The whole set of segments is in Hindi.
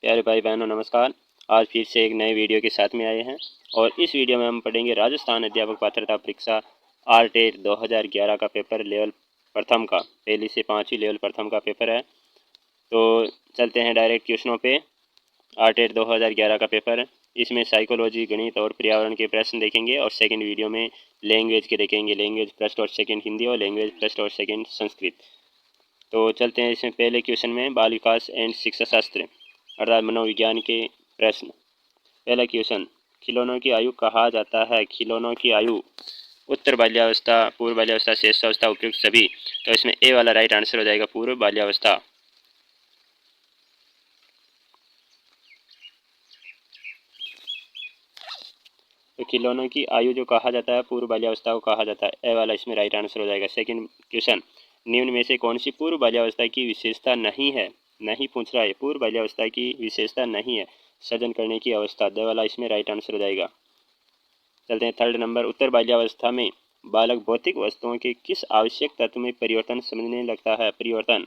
प्यारे भाई बहनों नमस्कार। आज फिर से एक नए वीडियो के साथ में आए हैं और इस वीडियो में हम पढ़ेंगे राजस्थान अध्यापक पात्रता परीक्षा आरटेट 2011 का पेपर लेवल प्रथम का, पहली से पाँचवीं लेवल प्रथम का पेपर है। तो चलते हैं डायरेक्ट क्वेश्चनों पे। आरटेट 2011 का पेपर, इसमें साइकोलॉजी, गणित और पर्यावरण के प्रश्न देखेंगे और सेकंड वीडियो में लैंग्वेज के देखेंगे, लैंग्वेज फर्स्ट और सेकंड हिंदी और लैंग्वेज फर्स्ट और सेकंड संस्कृत। तो चलते हैं इसमें पहले क्वेश्चन में बाल विकास एंड शिक्षा शास्त्र अर्थात मनोविज्ञान के प्रश्न। पहला क्वेश्चन, खिलौनों की आयु कहा जाता है? खिलौनों की आयु उत्तर बाल्यावस्था, पूर्व बाल्यावस्था, श्रेष्ठावस्था, उपयुक्त सभी। तो इसमें ए वाला राइट आंसर हो जाएगा, पूर्व बाल्यावस्था। तो खिलौनों की आयु जो कहा जाता है पूर्व बाल्यावस्था को कहा जाता है, ए वाला इसमें राइट आंसर हो जाएगा। सेकंड क्वेश्चन, निम्न में से कौन सी पूर्व बाल्यावस्था की विशेषता नहीं है? नहीं पूछ रहा है, पूर्व बाल्यावस्था की विशेषता नहीं है, सृजन करने की अवस्था, दे वाला इसमें राइट आंसर हो जाएगा। चलते हैं थर्ड नंबर, उत्तर बाल्यावस्था में बालक भौतिक वस्तुओं के किस आवश्यक तत्व में परिवर्तन समझने लगता है? परिवर्तन,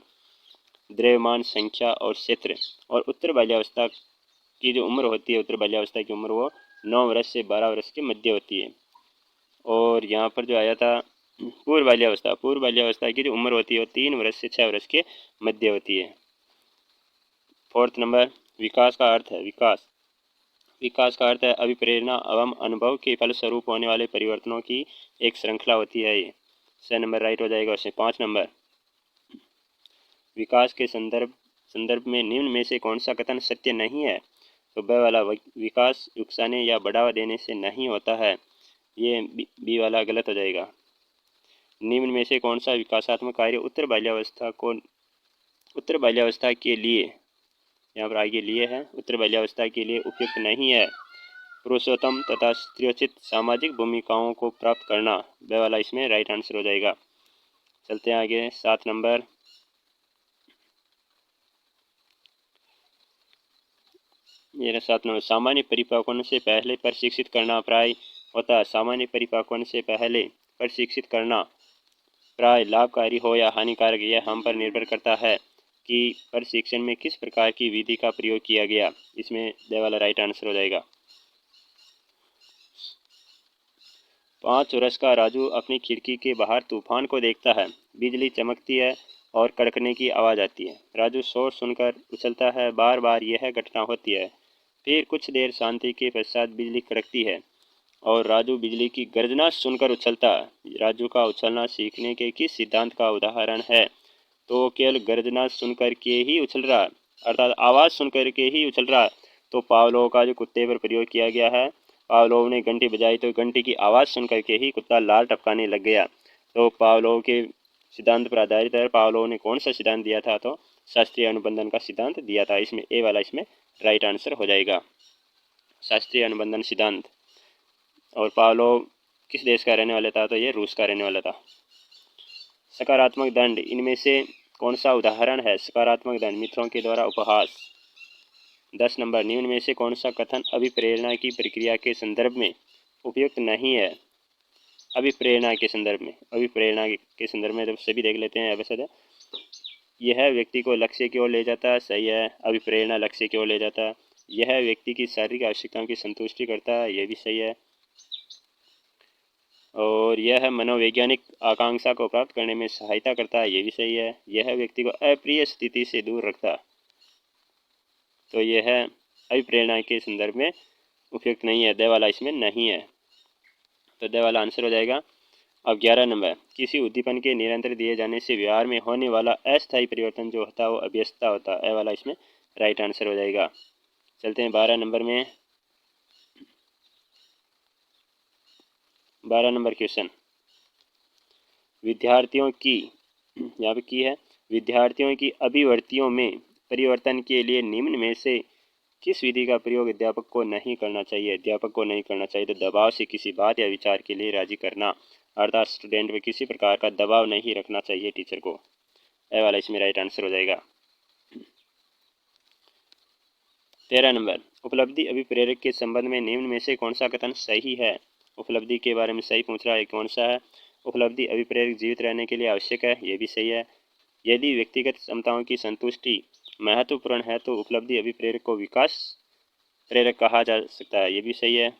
द्रव्यमान, संख्या और क्षेत्र। और उत्तर बाल्यावस्था की जो उम्र होती है, उत्तर बाल्यावस्था की उम्र वो 9 वर्ष से 12 वर्ष के मध्य होती है। और यहाँ पर जो आया था पूर्व बाल्यावस्था, पूर्व बाल्यावस्था की जो उम्र होती है वो 3 वर्ष से 6 वर्ष के मध्य होती है। फोर्थ नंबर, विकास का अर्थ है, विकास, विकास का अर्थ है अभिप्रेरणा एवं अनुभव के फलस्वरूप होने वाले परिवर्तनों की एक श्रृंखला होती है। ये 6 नंबर राइट हो जाएगा उसमें। 5 नंबर, विकास के संदर्भ में निम्न में से कौन सा कथन सत्य नहीं है? तो ब वाला, विकास उकसाने या बढ़ावा देने से नहीं होता है, ये बी वाला गलत हो जाएगा। निम्न में से कौन सा विकासात्मक कार्य उत्तर बाल्यावस्था के लिए, यहाँ पर आगे लिए है, उत्तर बाल्यावस्था के लिए उपयुक्त नहीं है? पुरुषोत्तम तथा स्त्रियोचित सामाजिक भूमिकाओं को प्राप्त करना, ब वाला इसमें राइट आंसर हो जाएगा। चलते हैं आगे। 7 नंबर, मेरा 7 नंबर, सामान्य परिपक्वन से पहले प्रशिक्षित करना प्राय होता है। सामान्य परिपक्वन से पहले प्रशिक्षित करना प्राय लाभकारी हो या हानिकारक, यह हम पर निर्भर करता है कि प्रशिक्षण में किस प्रकार की विधि का प्रयोग किया गया। इसमें द वाला राइट आंसर हो जाएगा। 5 वर्ष का राजू अपनी खिड़की के बाहर तूफान को देखता है। बिजली चमकती है और कड़कने की आवाज़ आती है। राजू शोर सुनकर उछलता है, बार बार यह घटना होती है। फिर कुछ देर शांति के पश्चात बिजली कड़कती है और राजू बिजली की गर्जना सुनकर उछलता है। राजू का उछलना सीखने के किस सिद्धांत का उदाहरण है? तो केवल गर्जना सुनकर के ही उछल रहा, अर्थात आवाज़ सुनकर के ही उछल रहा, तो पावलोव का जो कुत्ते पर प्रयोग किया गया है, पावलोव ने घंटी बजाई तो घंटी की आवाज़ सुनकर के ही कुत्ता लार टपकाने लग गया। तो पावलोव के सिद्धांत पर आधारित है। पावलोव ने कौन सा सिद्धांत दिया था? तो शास्त्रीय अनुबंधन का सिद्धांत दिया था। इसमें ए वाला इसमें राइट आंसर हो जाएगा, शास्त्रीय अनुबंधन सिद्धांत। और पावलोव किस देश का रहने वाला था? तो ये रूस का रहने वाला था। सकारात्मक दंड, इनमें से कौन सा उदाहरण है? सकारात्मक दंड, मित्रों के द्वारा उपहास। 10 नंबर, निम्न में से कौन सा कथन अभिप्रेरणा की प्रक्रिया के संदर्भ में उपयुक्त नहीं है? अभिप्रेरणा के संदर्भ में, अभिप्रेरणा के संदर्भ में जब सभी देख लेते हैं। वैसे यह व्यक्ति को लक्ष्य की ओर ले जाता है, सही है। अभिप्रेरणा लक्ष्य की ओर ले जाता है। यह व्यक्ति की शारीरिक आवश्यकताओं की संतुष्टि करता है, यह भी सही है। और यह मनोवैज्ञानिक आकांक्षा को प्राप्त करने में सहायता करता है, ये भी सही है। यह व्यक्ति को अप्रिय स्थिति से दूर रखता है, तो यह अभिप्रेरणा के संदर्भ में उपयुक्त नहीं है, द वाला इसमें नहीं है, तो द वाला आंसर हो जाएगा। अब 11 नंबर, किसी उद्दीपन के निरंतर दिए जाने से व्यवहार में होने वाला अस्थायी परिवर्तन जो होता है वो अभ्यस्तता होता है, ए वाला इसमें राइट आंसर हो जाएगा। चलते हैं 12 नंबर में। 12 नंबर क्वेश्चन, विद्यार्थियों की, यहाँ पे की है, विद्यार्थियों की अभिवृत्तियों में परिवर्तन के लिए निम्न में से किस विधि का प्रयोग अध्यापक को नहीं करना चाहिए? अध्यापक को नहीं करना चाहिए। तो दबाव से किसी बात या विचार के लिए राजी करना, अर्थात स्टूडेंट पे किसी प्रकार का दबाव नहीं रखना चाहिए टीचर को, ए वाला इसमें राइट आंसर हो जाएगा। 13 नंबर, उपलब्धि अभिप्रेरक के संबंध में निम्न में से कौन सा कथन सही है? उपलब्धि के बारे में सही पूछ रहा है, कौन सा है? उपलब्धि अभिप्रेरक जीवित रहने के लिए आवश्यक है, ये भी सही है। यदि व्यक्तिगत क्षमताओं की संतुष्टि महत्वपूर्ण है तो उपलब्धि अभिप्रेरक को विकास प्रेरक कहा जा सकता है, ये भी सही है।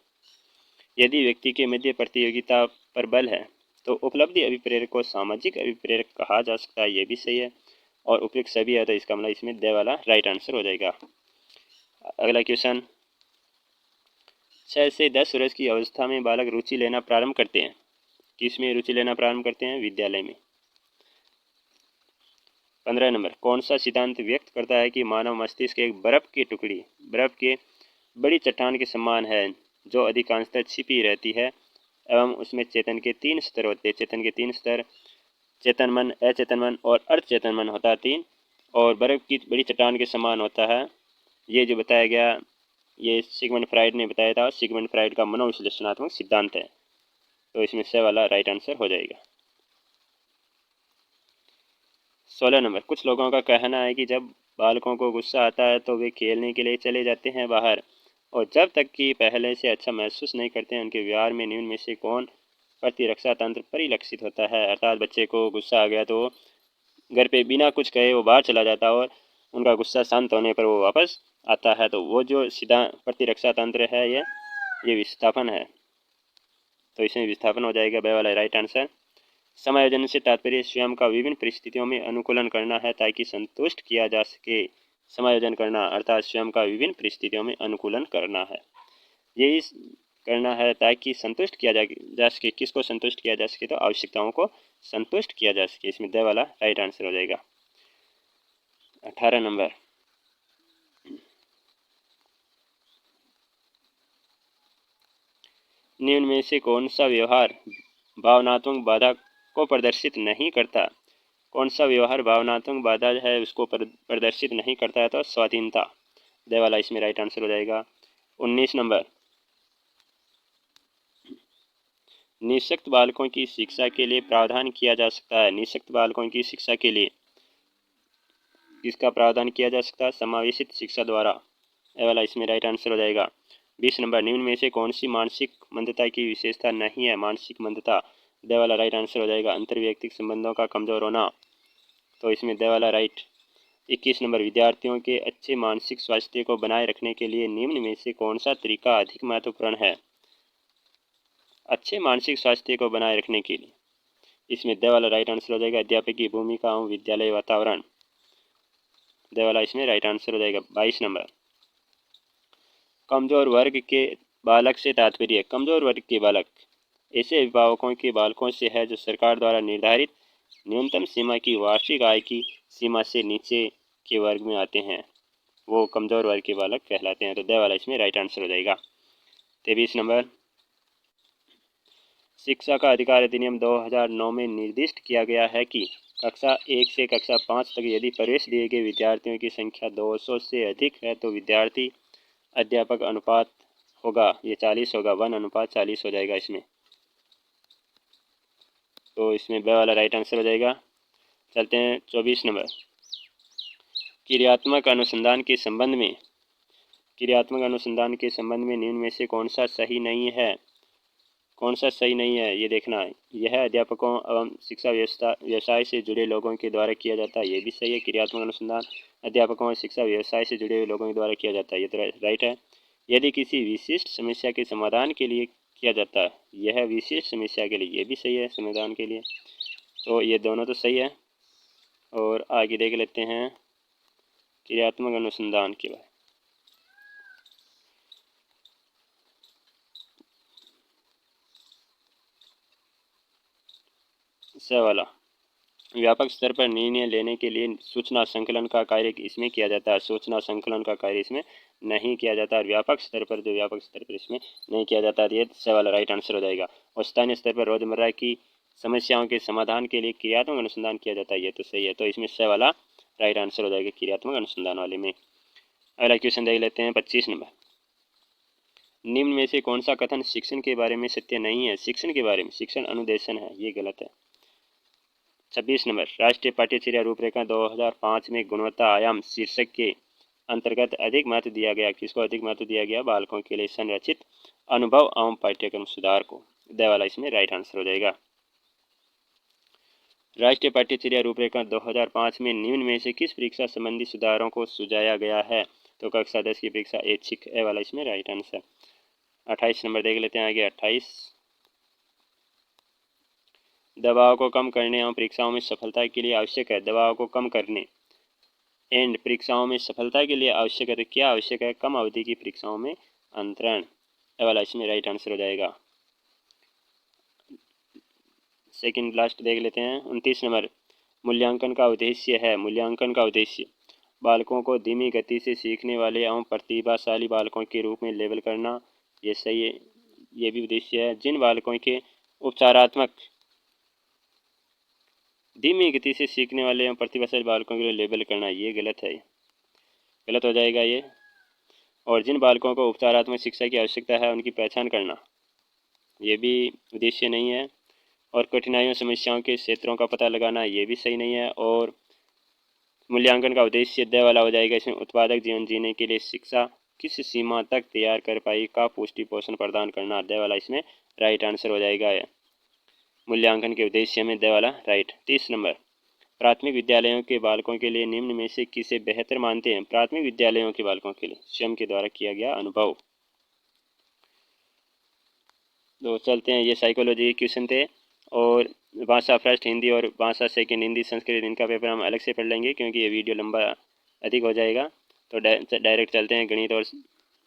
यदि व्यक्ति के मध्य प्रतियोगिता पर बल है तो उपलब्धि अभिप्रेरक को सामाजिक अभिप्रेरक कहा जा सकता है, ये भी सही है। और उपयुक्त सभी है तो इसका मतलब इसमें द वाला राइट आंसर हो जाएगा। अगला क्वेश्चन, 6 से 10 वर्ष की अवस्था में बालक रुचि लेना प्रारंभ करते हैं। किसमें रुचि लेना प्रारंभ करते हैं? विद्यालय में। 15 नंबर, कौन सा सिद्धांत व्यक्त करता है कि मानव मस्तिष्क एक बर्फ के बड़ी चट्टान के समान है जो अधिकांशतः छिपी रहती है एवं उसमें चेतन के 3 स्तर होते हैं। चेतन के 3 स्तर, चेतन मन, अचेतन मन और अर्धचेतन मन होता है 3, और बर्फ की बड़ी चट्टान के समान होता है। ये जो बताया गया ये सिगमंड फ्राइड ने बताया था। सिगमंड फ्राइड का मनोविश्लेषणात्मक सिद्धांत है, तो इसमें से वाला राइट आंसर हो जाएगा। 16 नंबर, कुछ लोगों का कहना है कि जब बालकों को गुस्सा आता है तो वे खेलने के लिए चले जाते हैं बाहर, और जब तक कि पहले से अच्छा महसूस नहीं करते हैं उनके व्यवहार में निम्न में से कौन प्रतिरक्षा तंत्र परिलक्षित होता है? अर्थात बच्चे को गुस्सा आ गया तो घर पे बिना कुछ कहे वो बाहर चला जाता है और उनका गुस्सा शांत होने पर वो वापस आता है, तो वो जो सीधा प्रतिरक्षा तंत्र है ये विस्थापन है, तो इसमें विस्थापन हो जाएगा ब वाला राइट आंसर। समायोजन से तात्पर्य स्वयं का विभिन्न परिस्थितियों में अनुकूलन करना है ताकि संतुष्ट किया जा सके। समायोजन करना अर्थात स्वयं का विभिन्न परिस्थितियों में अनुकूलन करना है, यही करना है ताकि संतुष्ट किया जा सके। किसको संतुष्ट किया जा सके? तो आवश्यकताओं को संतुष्ट किया जा सके। इसमें द वाला राइट आंसर हो जाएगा। 18 नंबर, निम्न में से कौन सा व्यवहार भावनात्मक बाधा को प्रदर्शित नहीं करता? कौन सा व्यवहार भावनात्मक बाधा है उसको प्रदर्शित नहीं करता है? तो स्वाधीनता, द वाला इसमें राइट आंसर हो जाएगा। 19 नंबर, निःशक्त बालकों की शिक्षा के लिए प्रावधान किया जा सकता है। निःशक्त बालकों की शिक्षा के लिए किसका प्रावधान किया जा सकता है? समावेशित शिक्षा द्वारा, ए वाला इसमें राइट आंसर हो जाएगा। 20 नंबर, निम्न में से कौन सी मानसिक मंदता की विशेषता नहीं है? मानसिक मंदता, द वाला राइट आंसर हो जाएगा। अंतर्वैयक्तिक संबंधों का कमजोर होना, तो इसमें द वाला राइट। 21 नंबर, विद्यार्थियों के अच्छे मानसिक स्वास्थ्य को बनाए रखने के लिए निम्न में से कौन सा तरीका अधिक महत्वपूर्ण है? अच्छे मानसिक स्वास्थ्य को बनाए रखने के लिए इसमें द वाला राइट आंसर हो जाएगा। अध्यापक की भूमिका और विद्यालय वातावरण, द वाला इसमें राइट आंसर हो जाएगा। 22 नंबर, कमजोर वर्ग के बालक से तात्पर्य। कमजोर वर्ग के बालक ऐसे अभिभावकों के बालकों से है जो सरकार द्वारा निर्धारित न्यूनतम सीमा की वार्षिक आय की सीमा से नीचे के वर्ग में आते हैं, वो कमजोर वर्ग के बालक कहलाते हैं, तो द वाला इसमें राइट आंसर हो जाएगा। 23 नंबर, शिक्षा का अधिकार अधिनियम 2009 में निर्दिष्ट किया गया है कि कक्षा 1 से कक्षा 5 तक यदि प्रवेश दिए गए विद्यार्थियों की संख्या 200 से अधिक है तो विद्यार्थी अध्यापक अनुपात होगा, ये 40 होगा, 1:40 हो जाएगा इसमें, तो इसमें ब वाला राइट आंसर हो जाएगा। चलते हैं 24 नंबर, क्रियात्मक अनुसंधान के संबंध में निम्न में से कौन सा सही नहीं है? कौन सा सही नहीं है ये देखना है। यह अध्यापकों एवं शिक्षा व्यवसाय से जुड़े लोगों के द्वारा किया जाता है, ये भी सही है। क्रियात्मक अनुसंधान अध्यापकों और शिक्षा व्यवसाय से जुड़े हुए लोगों के द्वारा किया जाता है, ये तो राइट है। यदि किसी विशिष्ट समस्या के समाधान के लिए किया जाता है, यह विशिष्ट समस्या के लिए, ये भी सही है, समाधान के लिए, तो ये दोनों तो सही है। और आगे देख लेते हैं क्रियात्मक अनुसंधान के बारे। स वाला, व्यापक स्तर पर निर्णय लेने के लिए सूचना संकलन का कार्य इसमें किया जाता है, सूचना संकलन का कार्य इसमें नहीं किया जाता। और व्यापक स्तर पर इसमें नहीं किया जाता, ये स वाला राइट आंसर हो जाएगा। और स्थानीय स्तर पर रोजमर्रा की समस्याओं के समाधान के लिए क्रियात्मक अनुसंधान किया जाता है, ये तो सही है, तो इसमें स वाला राइट आंसर हो जाएगा क्रियात्मक अनुसंधान वाले में। अगला क्वेश्चन देख लेते हैं 25 नंबर, निम्न में से कौन सा कथन शिक्षण के बारे में सत्य नहीं है? शिक्षण के बारे में, शिक्षण अनुदेशन है, ये गलत है। 26 नंबर, राष्ट्रीय पाठ्यचर्या रूपरेखा 2005 में गुणवत्ता आयाम शीर्षक के अंतर्गत अधिक महत्व दिया गया, किसको अधिक महत्व दिया गया? बालकों के लिए संरचित अनुभव एवं पाठ्यक्रम सुधार को, द वाला इसमें राइट आंसर हो जाएगा। राष्ट्रीय पाठ्यचर्या रूपरेखा 2005 में निम्न में से किस परीक्षा संबंधी सुधारों को सुझाया गया है? तो कक्षा 10 की परीक्षा ऐच्छिक ए वाला इसमें राइट आंसर। 28 नंबर देख लेते हैं आगे। 28 दबाव को कम करने एवं परीक्षाओं में सफलता के लिए आवश्यक है। दबाव को कम करने एंड परीक्षाओं में सफलता के लिए आवश्यक है, तो क्या आवश्यक है? कम अवधि की परीक्षाओं में अंतरण, ए वाला इसमें राइट आंसर हो जाएगा। सेकंड लास्ट देख लेते हैं। 29 नंबर मूल्यांकन का उद्देश्य है। मूल्यांकन का उद्देश्य बालकों को धीमी गति से सीखने वाले एवं प्रतिभाशाली बालकों के रूप में लेबल करना, ये सही है, ये भी उद्देश्य है। जिन बालकों के उपचारात्मक धीमी गति से सीखने वाले एवं प्रतिभाशाली बालकों के लिए लेबल करना, ये गलत है, गलत हो जाएगा ये। और जिन बालकों को उपचारात्मक शिक्षा की आवश्यकता है उनकी पहचान करना, ये भी उद्देश्य नहीं है। और कठिनाइयों समस्याओं के क्षेत्रों का पता लगाना, ये भी सही नहीं है। और मूल्यांकन का उद्देश्य द वाला हो जाएगा इसमें। उत्पादक जीवन जीने के लिए शिक्षा किस सीमा तक तैयार कर पाई का पुष्टि पोषण प्रदान करना, द वाला इसमें राइट आंसर हो जाएगा। मूल्यांकन के उद्देश्य में द वाला राइट। 30 नंबर प्राथमिक विद्यालयों के बालकों के लिए निम्न में से किसे बेहतर मानते हैं? प्राथमिक विद्यालयों के बालकों के लिए स्वयं के द्वारा किया गया अनुभव। तो चलते हैं, ये साइकोलॉजी के क्वेश्चन थे। और भाषा फर्स्ट हिंदी और भाषा सेकंड हिंदी संस्कृत, इनका पेपर हम अलग से पढ़ लेंगे क्योंकि ये वीडियो लंबा अधिक हो जाएगा। तो डायरेक्ट चलते हैं गणित और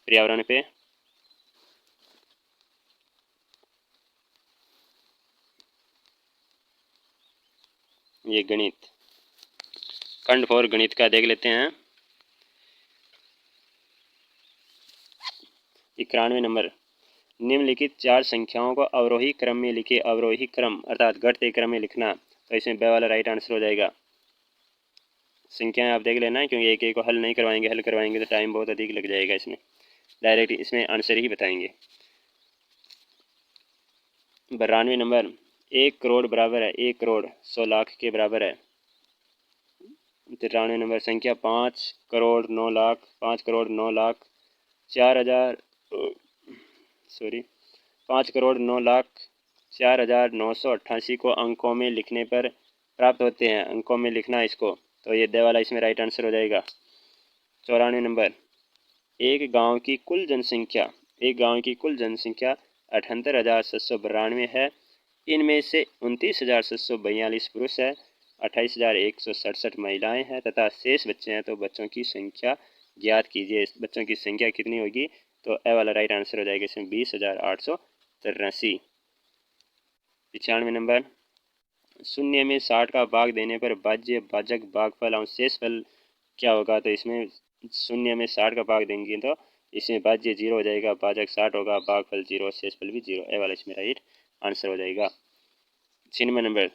पर्यावरण पे। ये गणित खंड 4 गणित का देख लेते हैं। 91 नंबर निम्नलिखित 4 संख्याओं को अवरोही क्रम में लिखे। अवरोही क्रम अर्थात घटते क्रम में लिखना, तो इसमें ब वाला राइट आंसर हो जाएगा। संख्याएं आप देख लेना क्योंकि एक एक को हल नहीं करवाएंगे, हल करवाएंगे तो टाइम बहुत अधिक लग जाएगा इसमें। डायरेक्ट इसमें आंसर ही बताएंगे। 92 नंबर 1 करोड़ बराबर है 1 करोड़ 100 लाख के बराबर है। 93 नंबर संख्या 5 करोड़ 9 लाख 5 करोड़ 9 लाख 5 करोड़ 9 लाख 4,988 को अंकों में लिखने पर प्राप्त होते हैं। अंकों में लिखना इसको, तो ये द वाला इसमें राइट आंसर हो जाएगा। 94 नंबर एक गांव की कुल जनसंख्या 78,792 है। इनमें से 29,742 पुरुष है, 28,167 महिलाएं हैं तथा शेष बच्चे हैं। तो बच्चों की संख्या ज्ञात कीजिए। बच्चों की संख्या कितनी होगी? तो ए वाला राइट आंसर हो जाएगा इसमें 20,883। 95 नंबर शून्य में 60 का भाग देने पर भाज्य भाजक भागफल और शेष फल क्या होगा? तो इसमें शून्य में 60 का भाग देंगे तो इसमें भाज्य 0 हो जाएगा, भाजक 60 होगा, भागफल 0, शेष फल भी 0। ए वाला इसमें राइट आंसर हो जाएगा। 96 नंबर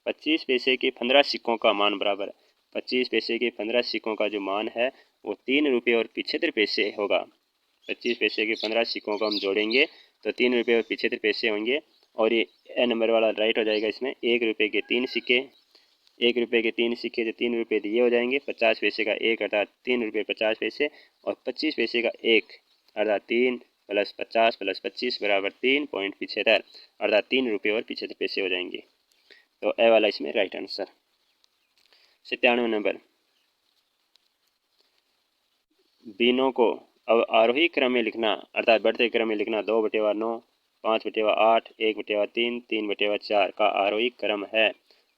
25 पैसे के 15 सिक्कों का मान बराबर है। 25 पैसे के 15 सिक्कों का जो मान है वो 3 रुपये और 75 पैसे होगा। 25 पैसे के 15 सिक्कों को हम जोड़ेंगे तो 3 रुपये और 75 पैसे होंगे। और ये ए नंबर वाला राइट हो जाएगा इसमें। 1 रुपये के 3 सिक्के, 1 रुपये के 3 सिक्के जो 3 रुपये दिए हो जाएंगे। 50 पैसे का 1 अर्थात 3 रुपये 50 पैसे, और 25 पैसे का 1 अर्थात 3 प्लस 50 प्लस 25 बराबर 3.75 अर्थात 3 रुपये और 75 पैसे हो जाएंगे। तो ए वाला इसमें राइट आंसर। 97 नंबर बिनों को अब आरोही क्रम में लिखना अर्थात बढ़ते क्रम में लिखना। 2/9, 5/8, 1/3, 3/4 का आरोही क्रम है।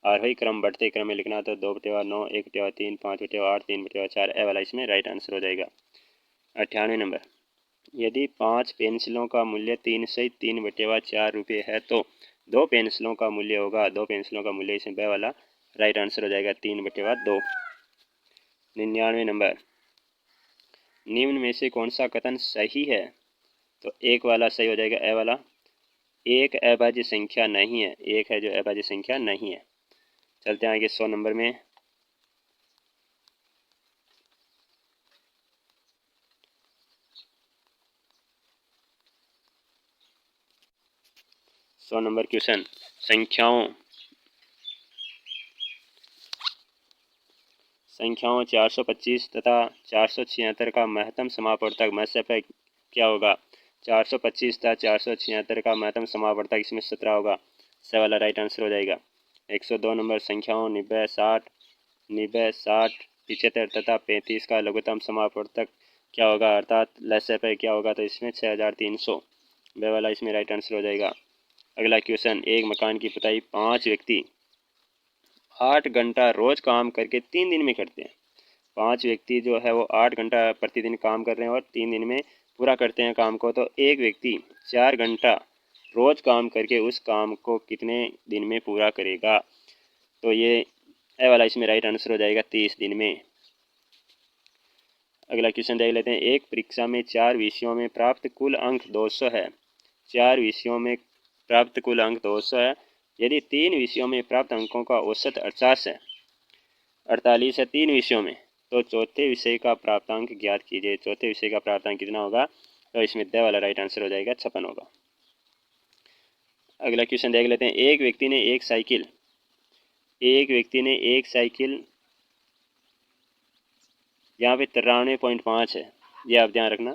आरोही क्रम बढ़ते क्रम में लिखना तो 2/9, 1/3, 5/8, 3/4। ए वाला इसमें राइट आंसर हो जाएगा। 98 नंबर यदि 5 पेंसिलों का मूल्य 3 से 3/4 रुपये है तो 2 पेंसिलों का मूल्य होगा। 2 पेंसिलों का मूल्य इसमें ब वाला राइट आंसर हो जाएगा 3/2। 99 नंबर निम्न में से कौन सा कथन सही है? तो 1 वाला सही हो जाएगा, ए वाला। 1 अभाज्य संख्या नहीं है, 1 है जो अभाज्य संख्या नहीं है। चलते हैं आगे 100 नंबर में। नंबर क्वेश्चन संख्याओं 425 तथा 476 का महत्तम समापवर्तक मत्स्य क्या होगा? 425 तथा 476 का महत्तम समापवर्तक इसमें 17 होगा। स वाला राइट आंसर हो जाएगा। 102 नंबर संख्याओं 90, 60, 90, 60, 75 तथा 35 का लघुत्तम समापवर्तक क्या होगा, अर्थात लसाअ पर क्या होगा, तो इसमें 6300 ब वाला इसमें राइट आंसर हो जाएगा। अगला क्वेश्चन, एक मकान की पुताई 5 व्यक्ति 8 घंटा रोज काम करके 3 दिन में करते हैं। 5 व्यक्ति जो है वो 8 घंटा प्रतिदिन काम कर रहे हैं और 3 दिन में पूरा करते हैं काम को, तो एक व्यक्ति 4 घंटा रोज काम करके उस काम को कितने दिन में पूरा करेगा, तो ये ए वाला इसमें राइट आंसर हो जाएगा 30 दिन में। अगला क्वेश्चन देख लेते हैं, एक परीक्षा में 4 विषयों में प्राप्त कुल अंक 200 है। 4 विषयों में प्राप्त कुल अंक 200 है। यदि 3 विषयों में प्राप्त अंकों का औसत 48 है, 48 है 3 विषयों में, तो चौथे विषय का प्राप्तांक ज्ञात कीजिए। चौथे विषय का प्राप्तांक कितना होगा, तो इसमें द वाला राइट आंसर हो जाएगा 56 होगा। अगला क्वेश्चन देख लेते हैं, एक व्यक्ति ने एक साइकिल यहाँ पे 93.5 है, ये आप ध्यान रखना,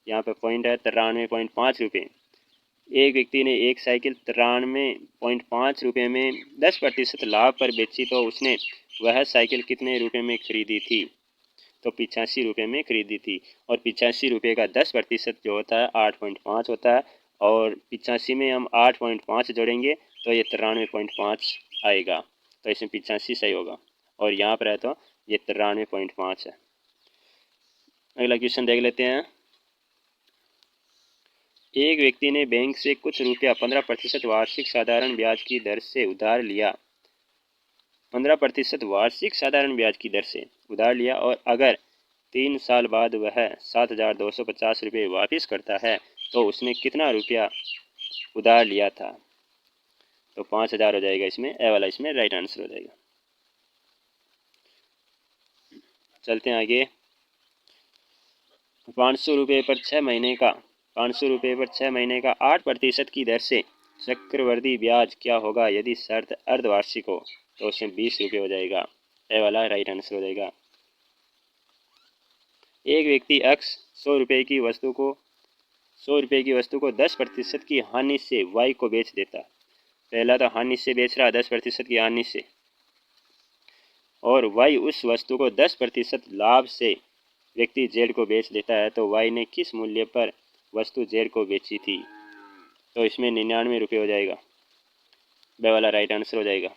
यहाँ पे पॉइंट है 93.5 रुपये। एक व्यक्ति ने एक साइकिल 93.5 रुपये में 10% लाभ पर बेची, तो उसने वह साइकिल कितने रुपये में खरीदी थी, तो 85 रुपये में खरीदी थी। और 85 रुपये का 10% जो होता है 8.5 होता है, और 85 में हम 8.5 जोड़ेंगे तो ये 93.5 आएगा, तो इसमें 85 सही होगा, और यहाँ पर है तो ये 93.5 है। अगला क्वेश्चन देख लेते हैं, एक व्यक्ति ने बैंक से कुछ रुपया 15% वार्षिक साधारण ब्याज की दर से उधार लिया। 15% वार्षिक साधारण ब्याज की दर से उधार लिया, और अगर 3 साल बाद वह 7,250 रुपये वापस करता है, तो उसने कितना रुपया उधार लिया था, तो 5,000 हो जाएगा। इसमें ए वाला इसमें राइट आंसर हो जाएगा। चलते हैं आगे। 500 रुपये पर 6 महीने का 8% की दर से चक्रवर्ती ब्याज क्या होगा यदि शर्त अर्धवार्षिक हो, तो उसमें 20 रुपये हो जाएगा। ए वाला राइट आंसर हो जाएगा। एक व्यक्ति एक्स 100 रुपये की वस्तु को 10% की हानि से वाई को बेच देता। पहला तो हानि से बेच रहा, 10% की हानि से, और वाई उस वस्तु को 10% लाभ से व्यक्ति जेड को बेच देता है, तो वाई ने किस मूल्य पर वस्तु जेड को बेची थी, तो इसमें 99 रुपये हो जाएगा। बे वाला राइट आंसर हो जाएगा।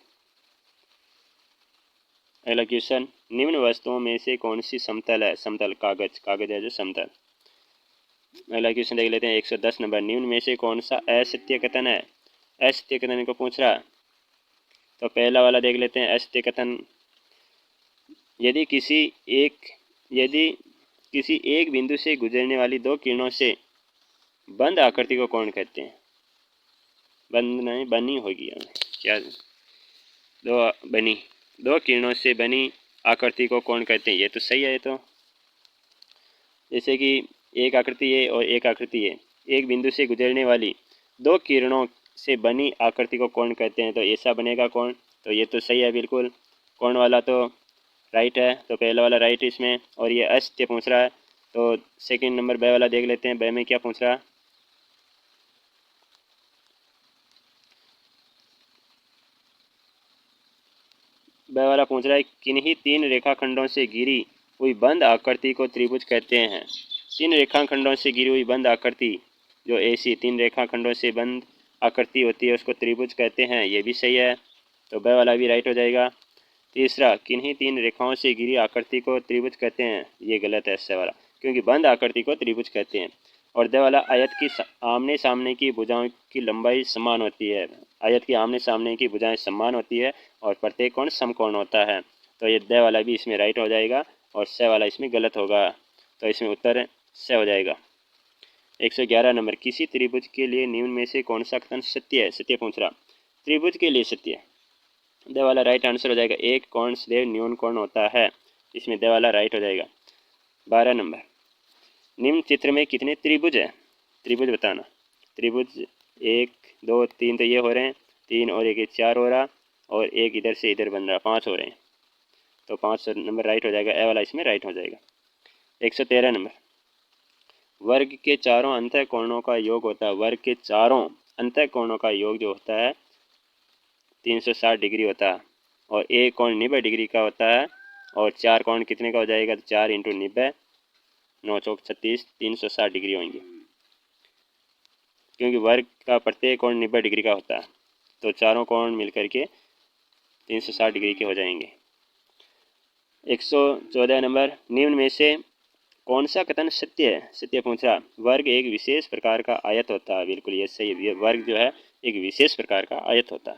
अगला क्वेश्चन, निम्न वस्तुओं में से कौन सी समतल है, समतल कागज है जो समतल। अगला क्वेश्चन देख लेते हैं, 110 नंबर, निम्न में से कौन सा असत्य कथन है। असत्य कथन को पूछ रहा है, तो पहला वाला देख लेते हैं, असत्य कथन, यदि किसी एक बिंदु से गुजरने वाली 2 किरणों से बंद आकृति को कौन कहते हैं। बंद नहीं, बनी होगी क्या, दो किरणों से बनी आकृति को कौन कहते हैं, ये तो सही है। तो जैसे कि एक आकृति है और एक आकृति है, एक बिंदु से गुजरने वाली 2 किरणों से बनी आकृति को कौन कहते हैं, तो ऐसा बनेगा कौन, तो ये तो सही है बिल्कुल। कौन वाला तो राइट है, तो पहला वाला राइट इसमें, और ये असत्य पूछ रहा है, तो सेकंड नंबर ब वाला देख लेते हैं। ब में क्या पूछ रहा है, ब वाला पूछ रहा है, किन्हीं 3 रेखाखंडों से घिरी हुई बंद आकृति को त्रिभुज कहते हैं। 3 रेखाखंडों से घिरी हुई बंद आकृति, जो ऐसी 3 रेखाखंडों से बंद आकृति होती है उसको त्रिभुज कहते हैं, ये भी सही है, तो ब वाला भी राइट हो जाएगा। तीसरा, किन्हीं 3 रेखाओं से घिरी आकृति को त्रिभुज कहते हैं, ये गलत है स वाला, क्योंकि बंद आकृति को त्रिभुज कहते हैं। और द वाला, आयत की आमने सामने की भुजाओं की लंबाई समान होती है। आयत की आमने सामने की भुजाएं समान होती है और प्रत्येक कोण समकोण होता है, तो ये द वाला भी इसमें राइट हो जाएगा, और स वाला इसमें गलत होगा, तो इसमें उत्तर स हो जाएगा। 111 नंबर, किसी त्रिभुज के लिए निम्न में से कौन सा कथन सत्य है। सत्य पूछ रहा, त्रिभुज के लिए सत्य है, द वाला राइट आंसर हो जाएगा। एक कोण सदैव न्यून कोण होता है, इसमें द वाला राइट हो जाएगा। 12 नंबर, निम्न चित्र में कितने त्रिभुज है, त्रिभुज बताना। त्रिभुज 1 2 3 तो ये हो रहे हैं, 3 और 1 4 हो रहा, और एक इधर से इधर बन रहा, 5 हो रहे हैं, तो 5 नंबर राइट हो जाएगा। ए वाला इसमें राइट हो जाएगा। 113 नंबर, वर्ग के चारों अंतःकोणों का योग होता है। वर्ग के चारों अंतःकोणों का योग जो होता है 360 डिग्री होता है और एक कोण 90 डिग्री का होता है और 4 कोण कितने का हो जाएगा, तो 4 इंटू 90 9 चौक 36 360 डिग्री होंगे, क्योंकि वर्ग का प्रत्येक कोण 90 डिग्री का होता है तो चारों कोण मिलकर के 360 डिग्री के हो जाएंगे। 114 नंबर, निम्न में से कौन सा कथन सत्य है? सत्य पूछा। वर्ग एक विशेष प्रकार का आयत होता है, बिल्कुल ये सही है, वर्ग जो है एक विशेष प्रकार का आयत होता है।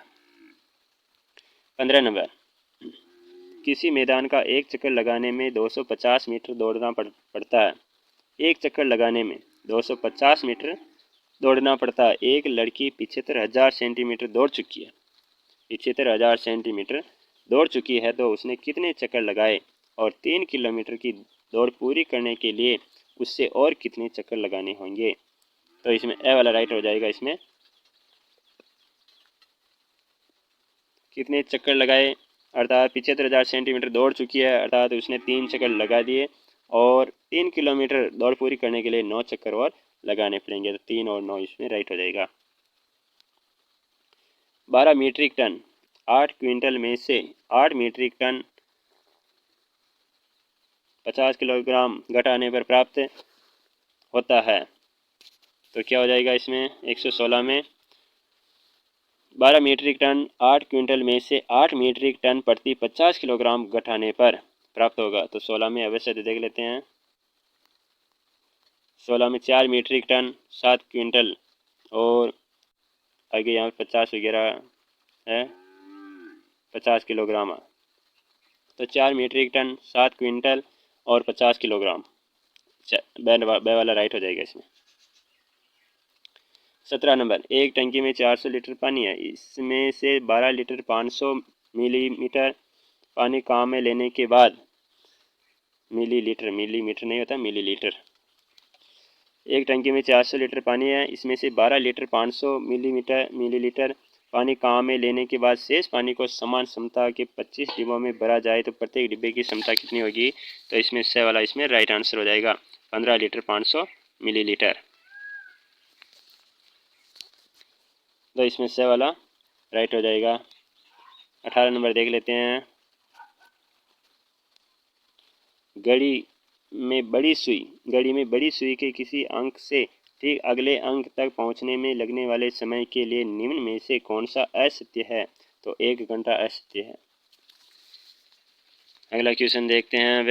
15 नंबर, किसी मैदान का एक चक्कर लगाने में 250 मीटर दौड़ना पड़ता है। एक चक्कर लगाने में 250 मीटर दौड़ना पड़ता है। एक लड़की 75,000 सेंटीमीटर दौड़ चुकी है। 75,000 सेंटीमीटर दौड़ चुकी है तो उसने कितने चक्कर लगाए और 3 किलोमीटर की दौड़ पूरी करने के लिए उससे और कितने चक्कर लगाने होंगे? तो इसमें ए वाला राइट हो जाएगा। इसमें कितने चक्कर लगाए अर्थात 75,000 सेंटीमीटर दौड़ चुकी है अर्थात उसने 3 चक्कर लगा दिए और 3 किलोमीटर दौड़ पूरी करने के लिए 9 चक्कर और लगाने पड़ेंगे, तो 3 और 9 इसमें राइट हो जाएगा। 12 मीट्रिक टन 8 क्विंटल में से 8 मीट्रिक टन 50 किलोग्राम घटाने पर प्राप्त होता है, तो क्या हो जाएगा इसमें 116 में 12 मीट्रिक टन 8 क्विंटल में से 8 मीट्रिक टन प्रति 50 किलोग्राम घटाने पर प्राप्त होगा, तो 16 में अवश्य देख लेते हैं। 16 में 4 मीट्रिक टन 7 क्विंटल और आगे यहाँ 50 वगैरह है 50 किलोग्राम, तो 4 मीट्रिक टन 7 क्विंटल और 50 किलोग्राम, बे वाला राइट हो जाएगा इसमें। 17 नंबर, एक टंकी में 400 लीटर पानी है, इसमें से 12 लीटर 500 मिलीमीटर पानी काम में लेने के बाद मिलीलीटर, मिलीमीटर नहीं होता मिलीलीटर। एक टंकी में 400 लीटर पानी है, इसमें से 12 लीटर 500 मिलीलीटर पानी काम में लेने के बाद शेष पानी को समान क्षमता के 25 डिब्बों में भरा जाए तो प्रत्येक डिब्बे की क्षमता कितनी होगी? तो इसमें से वाला इसमें राइट आंसर हो जाएगा 15 लीटर 500 मिलीलीटर, तो इसमें से वाला राइट हो जाएगा। 18 नंबर देख लेते हैं। घड़ी में बड़ी सुई के किसी अंक से ठीक अगले अंक तक पहुंचने में लगने वाले समय के लिए निम्न में से कौन सा असत्य है? तो 1 घंटा असत्य है। अगला क्वेश्चन देखते हैं। अब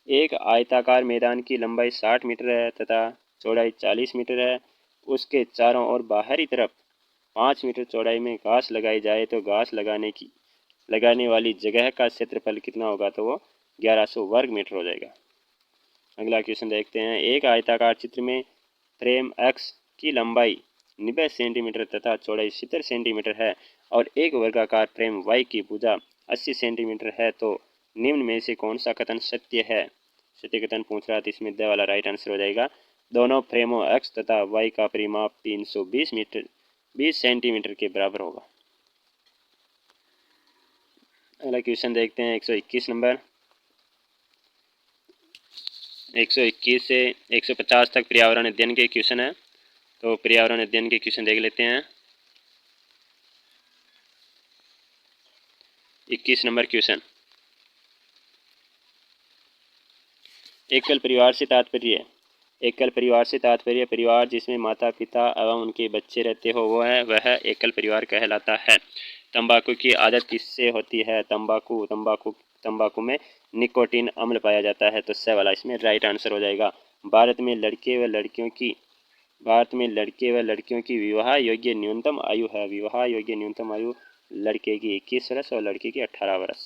एक आयताकार मैदान की लंबाई 60 मीटर है तथा चौड़ाई 40 मीटर है। उसके चारों ओर बाहरी तरफ 5 मीटर चौड़ाई में घास लगाई जाए तो घास लगाने वाली जगह का क्षेत्रफल कितना होगा? तो वो 1100 वर्ग मीटर हो जाएगा। अगला क्वेश्चन देखते हैं। एक आयताकार चित्र में फ्रेम एक्स की लंबाई 90 सेंटीमीटर तथा चौड़ाई 70 सेंटीमीटर है और एक वर्गाकार फ्रेम वाई की भुजा 80 सेंटीमीटर है, तो निम्न में से कौन सा कथन सत्य है? सत्य कथन पूछ रहा है, तो इसमें द वाला राइट आंसर हो जाएगा। दोनों फ्रेमों एक्स तथा वाई का परिमाप 320 सेंटीमीटर के बराबर होगा। अगला क्वेश्चन देखते हैं। 121 नंबर, 121 से 150 तक पर्यावरण अध्ययन के क्वेश्चन है, तो पर्यावरण अध्ययन के क्वेश्चन देख लेते हैं। 21 नंबर क्वेश्चन, एकल परिवार से तात्पर्य। एकल परिवार से तात्पर्य परिवार जिसमें माता पिता एवं उनके बच्चे रहते हो वह एकल परिवार कहलाता है। तंबाकू की आदत किससे होती है? तंबाकू में निकोटीन अम्ल पाया जाता है, तो स वाला इसमें राइट आंसर हो जाएगा। भारत में लड़के व लड़कियों की विवाह योग्य न्यूनतम आयु है। विवाह योग्य न्यूनतम आयु लड़के की 21 वर्ष और लड़की की 18 वर्ष।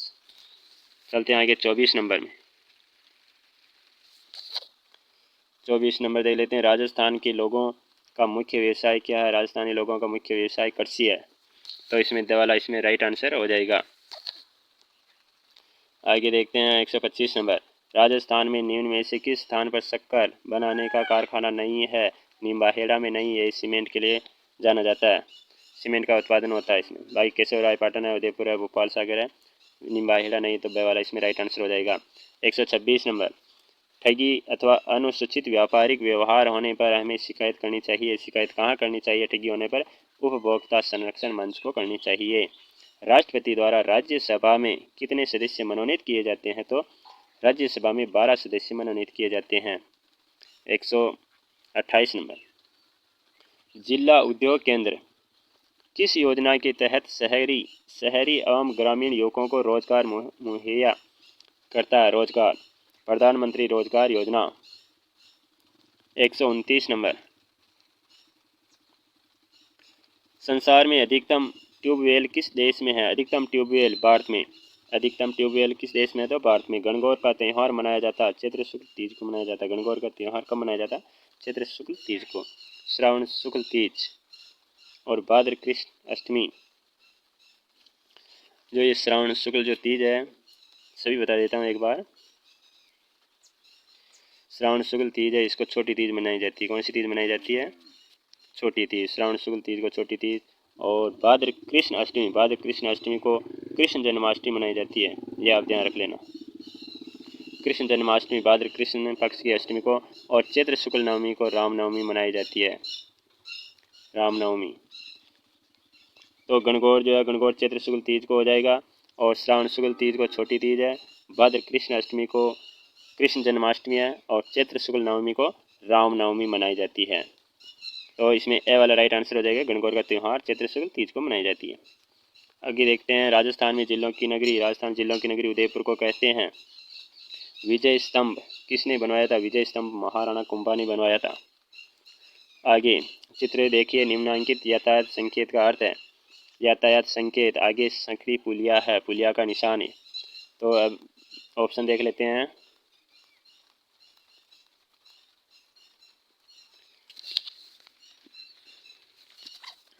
चलते हैं आगे 24 नंबर में। 24 नंबर देख लेते हैं। राजस्थान के लोगों का मुख्य व्यवसाय क्या है? राजस्थानी लोगों का मुख्य व्यवसाय कृषि है, तो इसमें द वाला इसमें राइट आंसर हो जाएगा। आगे देखते हैं 125 नंबर। राजस्थान में निम्न में से किस स्थान पर शक्कर बनाने का कारखाना नहीं है? निम्बाहेड़ा में नहीं है, सीमेंट के लिए जाना जाता है, सीमेंट का उत्पादन होता है इसमें। बाकी केशव रायपाटन है, उदयपुर है, भोपाल सागर है, निम्बाहेड़ा नहीं, तो ब वाला इसमें राइट आंसर हो जाएगा। 126 नंबर, ठगी अथवा अनुचित व्यापारिक व्यवहार होने पर हमें शिकायत करनी चाहिए। शिकायत कहाँ करनी चाहिए ठगी होने पर? उपभोक्ता संरक्षण मंच को करनी चाहिए। राष्ट्रपति द्वारा राज्यसभा में कितने सदस्य मनोनीत किए जाते हैं? तो राज्यसभा में 12 सदस्य मनोनीत किए जाते हैं। 128 नंबर, जिला उद्योग केंद्र किस योजना के तहत शहरी एवं ग्रामीण युवकों को रोजगार मुहैया करता है? रोजगार, प्रधानमंत्री रोजगार योजना। 129 नंबर, संसार में अधिकतम ट्यूबवेल किस देश में है? अधिकतम ट्यूबवेल भारत में। अधिकतम ट्यूबवेल किस देश में है? तो भारत में। गणगौर का त्यौहार मनाया जाता है चैत्र शुक्ल तीज को मनाया जाता है। गणगौर का त्यौहार कब मनाया जाता है? चैत्र शुक्ल तीज को। श्रावण शुक्ल तीज और भाद्र कृष्ण अष्टमी। जो ये श्रावण शुक्ल जो तीज है, सभी बता देता हूँ एक बार। श्रावण शुक्ल तीज है, इसको छोटी तीज मनाई जाती है। कौन सी तीज मनाई जाती है? छोटी तीज। श्रावण शुक्ल तीज को छोटी तीज। और भाद्र कृष्ण अष्टमी को कृष्ण जन्माष्टमी मनाई जाती है। यह आप ध्यान रख लेना। कृष्ण जन्माष्टमी भाद्र कृष्ण पक्ष की अष्टमी को, और चैत्र शुक्ल नवमी को रामनवमी मनाई जाती है। रामनवमी। तो गणगौर जो है, गणगौर चैत्र शुक्ल तीज को हो जाएगा, और श्रावण शुक्ल तीज को छोटी तीज है, भाद्र कृष्ण अष्टमी को कृष्ण जन्माष्टमी है, और चैत्र शुक्ल नवमी को रामनवमी मनाई जाती है। तो इसमें ए वाला राइट आंसर हो जाएगा। गणगौर का त्यौहार चैत्र शुक्ल तीज को मनाई जाती है। आगे देखते हैं, राजस्थान में जिलों की नगरी। राजस्थान जिलों की नगरी उदयपुर को कहते हैं। विजय स्तंभ किसने बनवाया था? विजय स्तंभ महाराणा कुंभा ने बनवाया था। आगे चित्र देखिए, निम्नांकित यातायात संकेत का अर्थ है। यातायात संकेत, आगे संकरी पुलिया है, पुलिया का निशान है। तो अब ऑप्शन देख लेते हैं।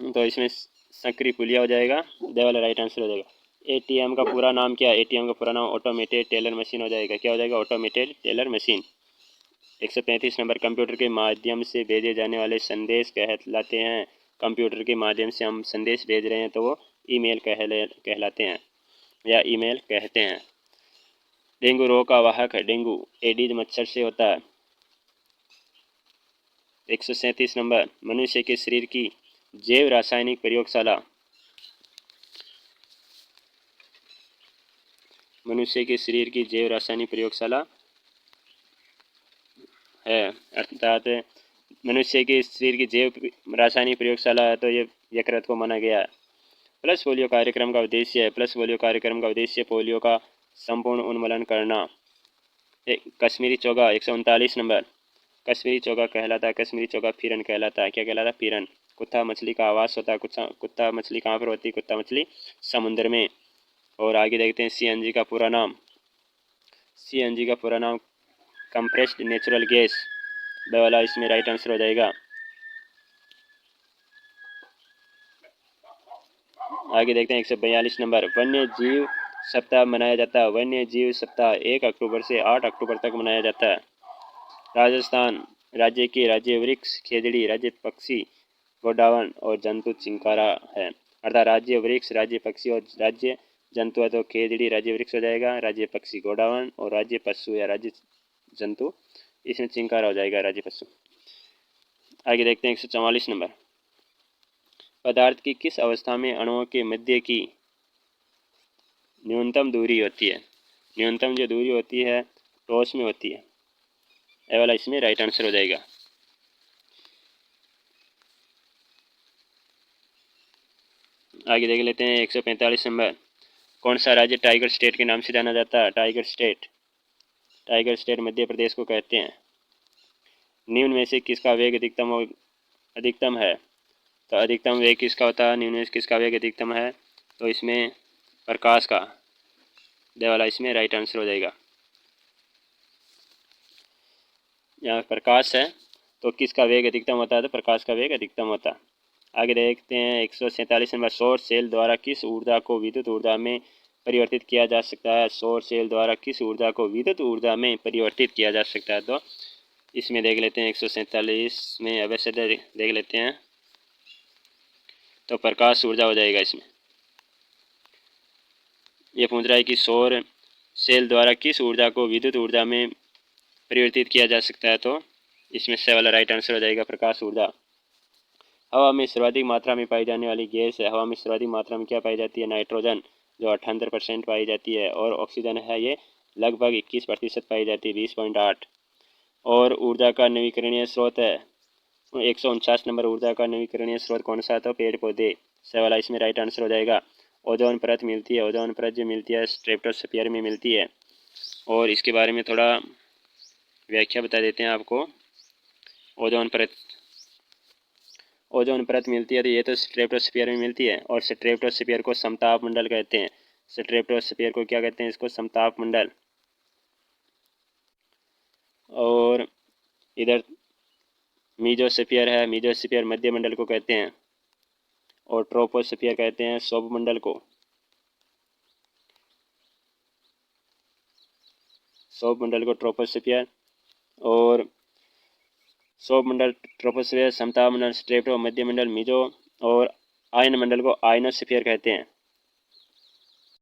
तो इसमें संकरी पुलिया हो जाएगा, दे वाला राइट आंसर हो जाएगा। एटीएम का पूरा नाम क्या है? एटीएम का पूरा नाम ऑटोमेटेड टेलर मशीन हो जाएगा। क्या हो जाएगा? Automated teller machine. 135 number, computer के माध्यम से भेजे जाने वाले संदेश कहलाते हैं। कंप्यूटर के माध्यम से हम संदेश भेज रहे हैं तो वो ईमेल कहलाते हैं या ईमेल कहते हैं। डेंगू रोग का वाहक है। डेंगू एडीज मच्छर से होता है। 137 नंबर, मनुष्य के शरीर की जैव रासायनिक प्रयोगशाला। मनुष्य के शरीर की जैव रासायनिक प्रयोगशाला है, अर्थात मनुष्य के शरीर की जैव रासायनिक प्रयोगशाला है, तो ये यकृत को माना गया है। प्लस पोलियो कार्यक्रम का उद्देश्य है। प्लस पोलियो कार्यक्रम का उद्देश्य पोलियो का संपूर्ण उन्मूलन करना। कश्मीरी चौगा 139 नंबर, कश्मीरी चौगा कहलाता है। कश्मीरी चौगा फिरन कहलाता है। क्या कहलाता है? फिरन। कुत्ता मछली का आवास होता है। कुत्ता मछली कहाँ पर होती है? कुत्ता मछली समुद्र में। और आगे देखते हैं, सीएनजी का पूरा नाम। सीएनजी का पूरा नाम कंप्रेस्ड नेचुरल गैस, ब वाला इसमें राइट आंसर हो जाएगा। आगे देखते हैं 142 नंबर, वन्य जीव सप्ताह मनाया जाता है। वन्य जीव सप्ताह 1 अक्टूबर से 8 अक्टूबर तक मनाया जाता है। राजस्थान राज्य के राज्य वृक्ष खेजड़ी, राज्य पक्षी गोडावण और जंतु चिंकारा है। अर्थात राज्य वृक्ष, राज्य पक्षी और राज्य जंतु है तो खेजड़ी राज्य वृक्ष हो जाएगा, राज्य पक्षी गोडावण और राज्य पशु या राज्य जंतु इसमें चिंकारा हो जाएगा, राज्य पशु। आगे देखते हैं 144 नंबर, पदार्थ की किस अवस्था में अणुओं के मध्य की न्यूनतम दूरी होती है? न्यूनतम जो दूरी होती है ठोस में होती है। ए वाला इसमें राइट आंसर हो जाएगा। आगे देख लेते हैं 145 नंबर, कौन सा राज्य टाइगर स्टेट के नाम से जाना जाता है? Tiger state, tiger state Madhya Pradesh को कहते हैं। निम्न में से किसका वेग अधिकतम है? तो अधिकतम वेग किसका होता है? निम्न में से किसका वेग अधिकतम है? तो इसमें प्रकाश का, दे वाला इसमें राइट आंसर हो जाएगा। यहाँ प्रकाश है तो किसका वेग अधिकतम होता है? तो प्रकाश का वेग अधिकतम होता है। आगे देखते हैं 147 नंबर, सौर सेल द्वारा किस ऊर्जा को विद्युत ऊर्जा में परिवर्तित किया जा सकता है? सौर सेल द्वारा किस ऊर्जा को विद्युत ऊर्जा में परिवर्तित किया जा सकता है? तो इसमें देख लेते हैं 147 में अवश्य देख लेते हैं, तो प्रकाश ऊर्जा हो जाएगा। इसमें यह पूछ रहा है कि सौर सेल द्वारा किस ऊर्जा को विद्युत ऊर्जा में परिवर्तित किया जा सकता है, तो इसमें से वाला राइट आंसर हो जाएगा प्रकाश ऊर्जा। हवा में सर्वाधिक मात्रा में पाई जाने वाली गैस है। हवा में सर्वाधिक मात्रा में क्या पाई जाती है? नाइट्रोजन, जो 78% पाई जाती है, और ऑक्सीजन है ये लगभग 21% पाई जाती है, 20.8। और ऊर्जा का नवीकरणीय स्रोत है 149 नंबर। ऊर्जा का नवीकरणीय स्रोत कौन सा? तो पेड़ पौधे। सवाल इसमें राइट आंसर हो जाएगा। ओजोन परत मिलती है। ओजोन परत जो मिलती है स्ट्रेटोस्फीयर में मिलती है। और इसके बारे में थोड़ा व्याख्या बता देते हैं आपको। ओजोन परत मिलती है तो ये तो स्ट्रेटोस्फीयर में मिलती है, और स्ट्रेटोस्फीयर को समताप मंडल कहते हैं। स्ट्रेटोस्फीयर को क्या कहते हैं? इसको समताप मंडल। और इधर मीजोस्फीयर है। मीजोस्फीयर मध्य मंडल को कहते हैं, और ट्रोपोस्फीयर कहते हैं सौभ मंडल को। सौभ मंडल को ट्रोपोस्फीयर, और सौभ मंडल ट्रोपोस्फीयर, समताप मंडल स्ट्रेटो, मध्य मंडल मीजो, और आयन मंडल को आयनोस्फीयर कहते हैं।